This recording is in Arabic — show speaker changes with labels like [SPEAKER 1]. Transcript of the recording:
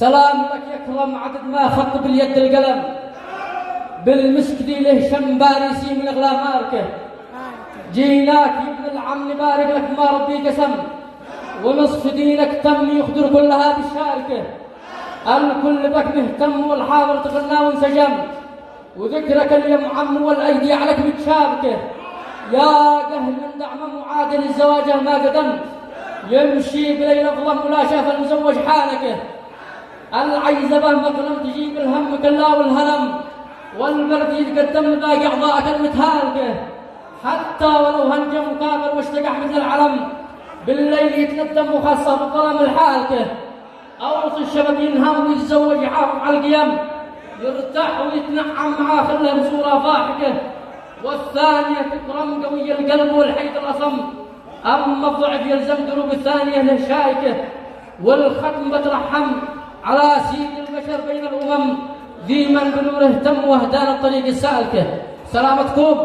[SPEAKER 1] سلام لك يكرم عدد ما خط باليد القلم بالمسك دي له شم باريسي من اغلى ماركه. جيناك يا ابن العم نبارك لك ما ربي قسم، ونصف دينك تم يخدر كلها بالشاركه. الكل بك مهتم والحاضر تغنى وانسجم، وذكرك اليوم عم والايدي عليك متشابكه. يا قهل من دعم معادل الزواج ما قدم، يمشي بليل ظلم ولا شاف المزوج حالكه. العيزبه مقلم تجيب الهم كلا والهلم، والبرد يتقدم لباقي اعضائك المتهالكه. حتى ولو هنجم وكابر واشتقح مثل العلم، بالليل يتندم وخاصه بالظلم الحالكه. اوصي الشباب ينهم ويتزوج يحافظ على القيم، يرتاح ويتنعم معاه خله بصوره ضاحكه. والثانيه تكرم قوي القلب والحيد الاصم، اما الضعف يلزم قلوب الثانيه له شايكه. والختم بترحم على سيد البشر بين الامم، ذي من بنوره اهتم واهدانا الطريق السالكه. سلامتكم.